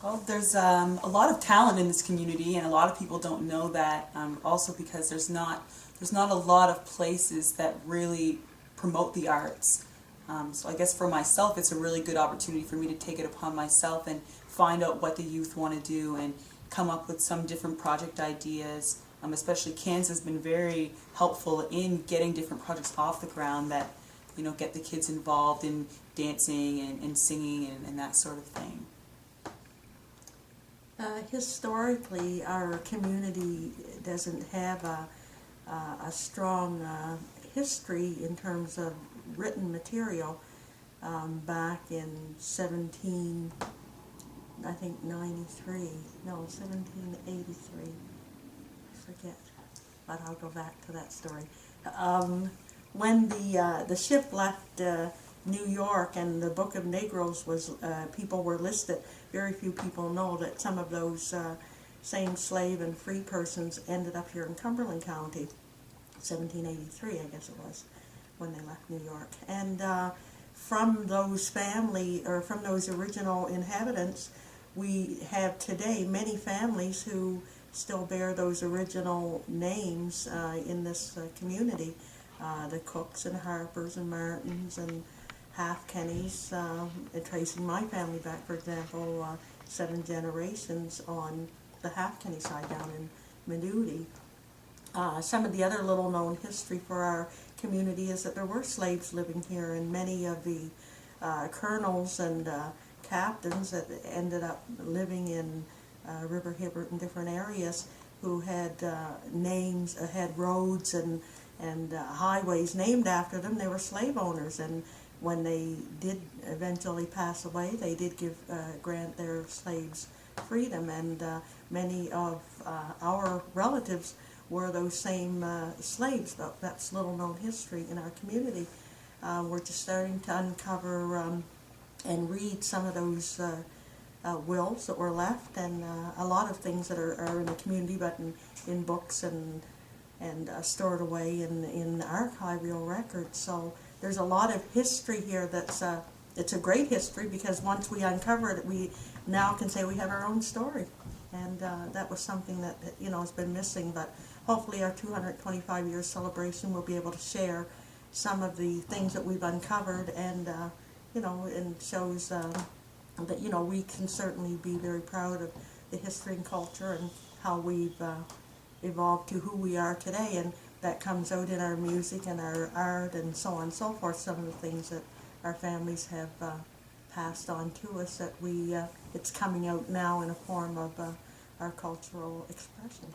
Well, there's a lot of talent in this community, and a lot of people don't know that. Also, because there's not a lot of places that really promote the arts. So I guess for myself, it's a really good opportunity for me to take it upon myself and find out what the youth want to do and come up with some different project ideas. Especially Kansas has been very helpful in getting different projects off the ground that get the kids involved in dancing and singing and that sort of thing. Historically, our community doesn't have a strong history in terms of written material. Back in 1783, I forget, but I'll go back to that story. When the ship left New York and the Book of Negroes was, people were listed, very few people know that some of those same slave and free persons ended up here in Cumberland County, 1783 I guess it was, when they left New York. And from those from those original inhabitants, we have today many families who still bear those original names in this community. The Cooks and Harpers and Martins and Half-Kennys, tracing my family back, for example, 7 generations on the Half-Kenny side down in Meduti. Some of the other little known history for our community is that there were slaves living here, and many of the colonels and captains that ended up living in River Hibbert and different areas who had names, had roads and highways named after them. They were slave owners, and when they did eventually pass away, they did grant their slaves freedom, and many of our relatives were those same slaves. That's little known history in our community. We're just starting to uncover and read some of those wills that were left, and a lot of things that are in the community, but in books and stored away in archival records. So there's a lot of history here it's a great history, because once we uncover it, we now can say we have our own story. And that was something that has been missing, but hopefully our 225 year celebration will be able to share some of the things that we've uncovered, and and shows that we can certainly be very proud of the history and culture and how we've evolved to who we are today, and that comes out in our music and our art and so on and so forth. Some of the things that our families have passed on to us, that it's coming out now in a form of our cultural expression.